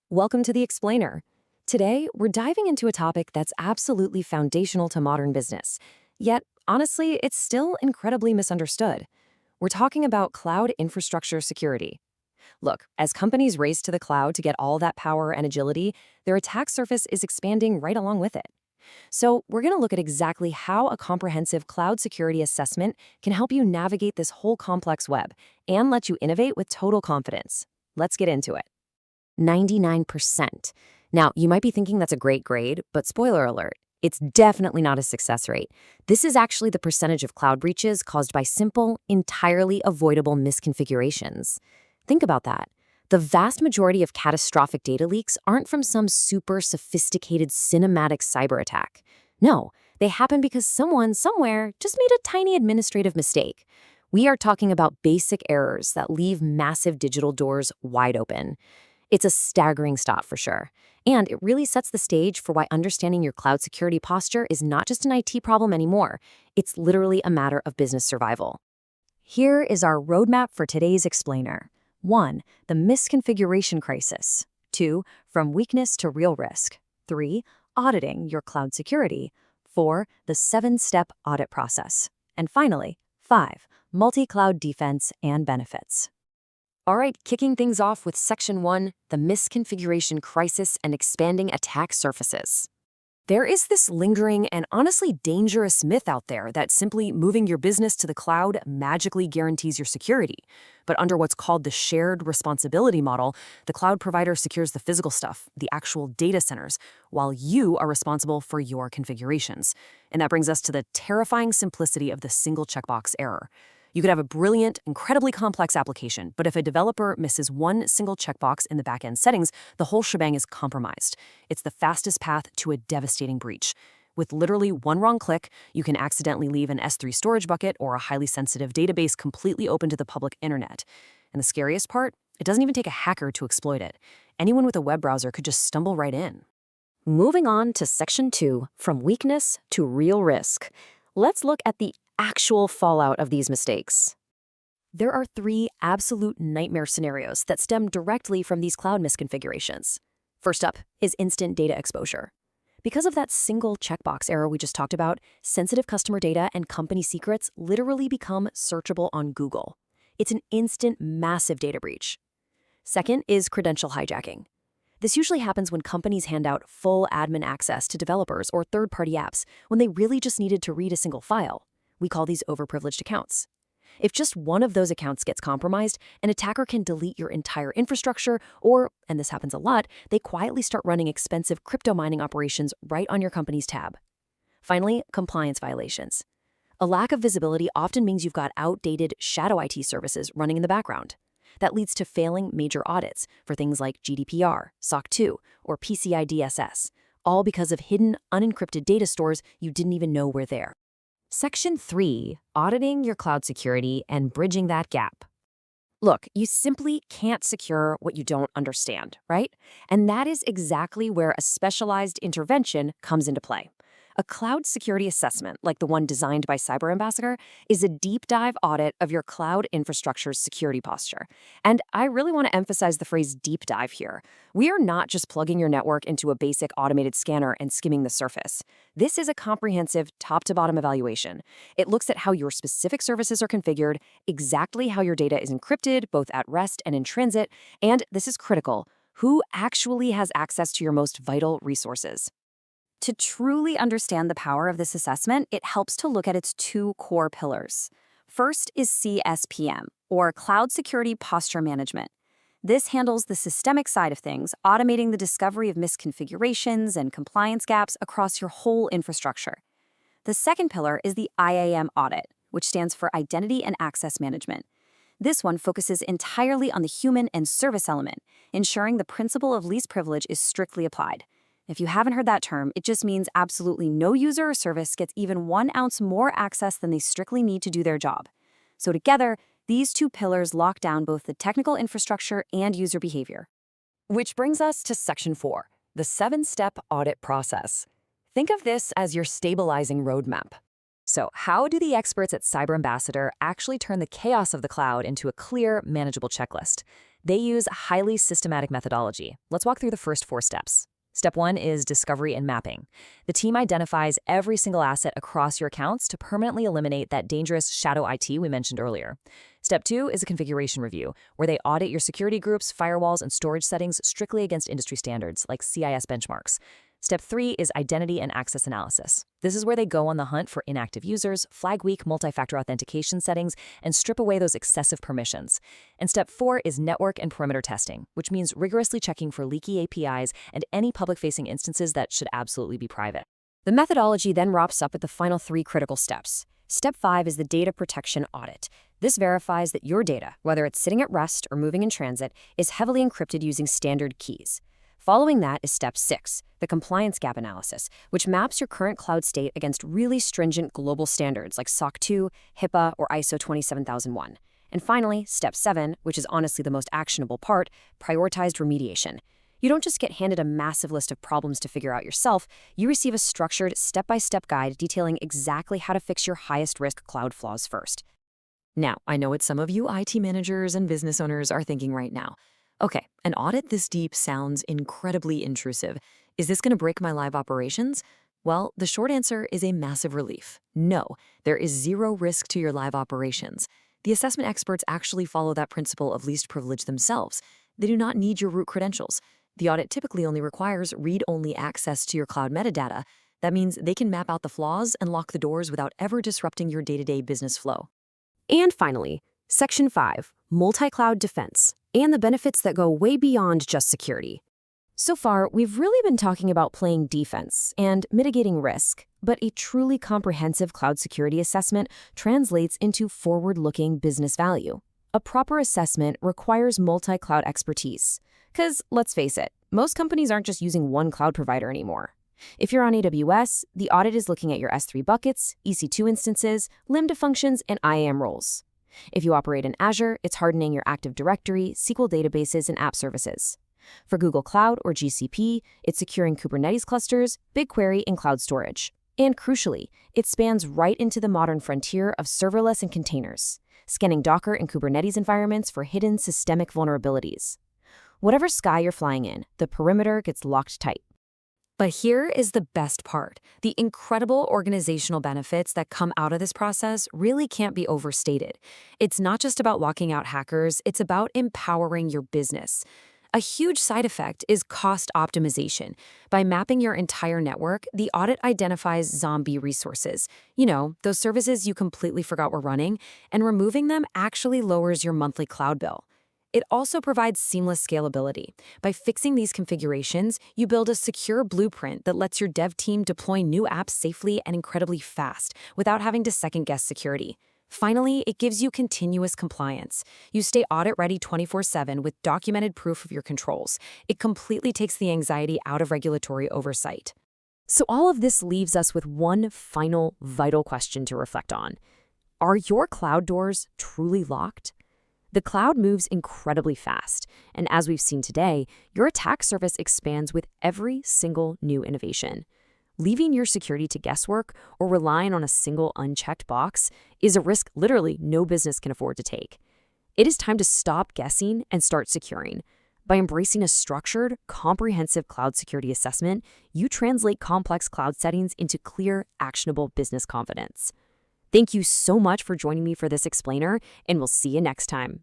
Welcome to The Explainer. Today, we're diving into a topic that's absolutely foundational to modern business. Yet, honestly, it's still incredibly misunderstood. We're talking about cloud infrastructure security. Look, as companies race to the cloud to get all that power and agility, their attack surface is expanding right along with it. So, we're going to look at exactly how a comprehensive cloud security assessment can help you navigate this whole complex web and let you innovate with total confidence. Let's get into it. 99%. Now, you might be thinking that's a great grade, but spoiler alert, it's definitely not a success rate. This is actually the percentage of cloud breaches caused by simple, entirely avoidable misconfigurations. Think about that. The vast majority of catastrophic data leaks aren't from some super sophisticated cinematic cyber attack. No, they happen because someone somewhere just made a tiny administrative mistake. We are talking about basic errors that leave massive digital doors wide open. It's a staggering stat for sure. And it really sets the stage for why understanding your cloud security posture is not just an IT problem anymore. It's literally a matter of business survival. Here is our roadmap for today's explainer. 1. The misconfiguration crisis. 2. From weakness to real risk. 3. Auditing your cloud security. 4. The 7-step audit process. And finally, 5. Multi-cloud defense and benefits. All right, kicking things off with Section 1, the misconfiguration crisis and expanding attack surfaces. There is this lingering and honestly dangerous myth out there that simply moving your business to the cloud magically guarantees your security. But under what's called the shared responsibility model, the cloud provider secures the physical stuff, the actual data centers, while you are responsible for your configurations. And that brings us to the terrifying simplicity of the single checkbox error. You could have a brilliant, incredibly complex application, but if a developer misses one single checkbox in the backend settings, the whole shebang is compromised. It's the fastest path to a devastating breach. With literally one wrong click, you can accidentally leave an S3 storage bucket or a highly sensitive database completely open to the public internet. And the scariest part? It doesn't even take a hacker to exploit it. Anyone with a web browser could just stumble right in. Moving on to Section 2, from weakness to real risk. Let's look at the actual fallout of these mistakes. There are 3 absolute nightmare scenarios that stem directly from these cloud misconfigurations. First up is instant data exposure. Because of that single checkbox error we just talked about, sensitive customer data and company secrets literally become searchable on Google. It's an instant, massive data breach. Second is credential hijacking. This usually happens when companies hand out full admin access to developers or third-party apps when they really just needed to read a single file. We call these overprivileged accounts. If just one of those accounts gets compromised, an attacker can delete your entire infrastructure or, and this happens a lot, they quietly start running expensive crypto mining operations right on your company's tab. Finally, compliance violations. A lack of visibility often means you've got outdated shadow IT services running in the background. That leads to failing major audits for things like GDPR, SOC 2, or PCI DSS, all because of hidden, unencrypted data stores you didn't even know were there. Section 3, auditing your cloud security and bridging that gap. Look, you simply can't secure what you don't understand, right? And that is exactly where a specialized intervention comes into play. A cloud security assessment, like the one designed by Cyber Ambassador, is a deep dive audit of your cloud infrastructure's security posture. And I really want to emphasize the phrase deep dive here. We are not just plugging your network into a basic automated scanner and skimming the surface. This is a comprehensive top-to-bottom evaluation. It looks at how your specific services are configured, exactly how your data is encrypted, both at rest and in transit, and this is critical, who actually has access to your most vital resources. To truly understand the power of this assessment, it helps to look at its 2 core pillars. First is CSPM, or Cloud Security Posture Management. This handles the systemic side of things, automating the discovery of misconfigurations and compliance gaps across your whole infrastructure. The second pillar is the IAM audit, which stands for Identity and Access Management. This one focuses entirely on the human and service element, ensuring the principle of least privilege is strictly applied. If you haven't heard that term, it just means absolutely no user or service gets even 1 ounce more access than they strictly need to do their job. So together, these 2 pillars lock down both the technical infrastructure and user behavior. Which brings us to Section 4, the 7-step audit process. Think of this as your stabilizing roadmap. So, how do the experts at Cyber Ambassador actually turn the chaos of the cloud into a clear, manageable checklist? They use highly systematic methodology. Let's walk through the first 4 steps. Step 1 is discovery and mapping. The team identifies every single asset across your accounts to permanently eliminate that dangerous shadow IT we mentioned earlier. Step 2 is a configuration review, where they audit your security groups, firewalls, and storage settings strictly against industry standards, like CIS benchmarks. Step 3 is identity and access analysis. This is where they go on the hunt for inactive users, flag weak multi-factor authentication settings, and strip away those excessive permissions. And Step 4 is network and perimeter testing, which means rigorously checking for leaky APIs and any public-facing instances that should absolutely be private. The methodology then wraps up with the final 3 critical steps. Step 5 is the data protection audit. This verifies that your data, whether it's sitting at rest or moving in transit, is heavily encrypted using standard keys. Following that is Step 6, the compliance gap analysis, which maps your current cloud state against really stringent global standards like SOC 2, HIPAA, or ISO 27001. And finally, Step 7, which is honestly the most actionable part, prioritized remediation. You don't just get handed a massive list of problems to figure out yourself, you receive a structured, step-by-step guide detailing exactly how to fix your highest-risk cloud flaws first. Now, I know what some of you IT managers and business owners are thinking right now. Okay, an audit this deep sounds incredibly intrusive. Is this going to break my live operations? Well, the short answer is a massive relief. No, there is zero risk to your live operations. The assessment experts actually follow that principle of least privilege themselves. They do not need your root credentials. The audit typically only requires read-only access to your cloud metadata. That means they can map out the flaws and lock the doors without ever disrupting your day-to-day business flow. And finally, Section 5, Multi-Cloud Defense, and the benefits that go way beyond just security. So far, we've really been talking about playing defense and mitigating risk, but a truly comprehensive cloud security assessment translates into forward-looking business value. A proper assessment requires multi-cloud expertise. Because, let's face it, most companies aren't just using one cloud provider anymore. If you're on AWS, the audit is looking at your S3 buckets, EC2 instances, Lambda functions, and IAM roles. If you operate in Azure, it's hardening your Active Directory, SQL databases, and app services. For Google Cloud or GCP, it's securing Kubernetes clusters, BigQuery, and cloud storage. And crucially, it spans right into the modern frontier of serverless and containers, scanning Docker and Kubernetes environments for hidden systemic vulnerabilities. Whatever sky you're flying in, the perimeter gets locked tight. But here is the best part. The incredible organizational benefits that come out of this process really can't be overstated. It's not just about locking out hackers, it's about empowering your business. A huge side effect is cost optimization. By mapping your entire network, the audit identifies zombie resources. You know, those services you completely forgot were running, and removing them actually lowers your monthly cloud bill. It also provides seamless scalability. By fixing these configurations, you build a secure blueprint that lets your dev team deploy new apps safely and incredibly fast without having to second-guess security. Finally, it gives you continuous compliance. You stay audit-ready 24/7 with documented proof of your controls. It completely takes the anxiety out of regulatory oversight. So all of this leaves us with one final vital question to reflect on. Are your cloud doors truly locked? The cloud moves incredibly fast, and as we've seen today, your attack surface expands with every single new innovation. Leaving your security to guesswork or relying on a single unchecked box is a risk literally no business can afford to take. It is time to stop guessing and start securing. By embracing a structured, comprehensive cloud security assessment, you translate complex cloud settings into clear, actionable business confidence. Thank you so much for joining me for this explainer, and we'll see you next time.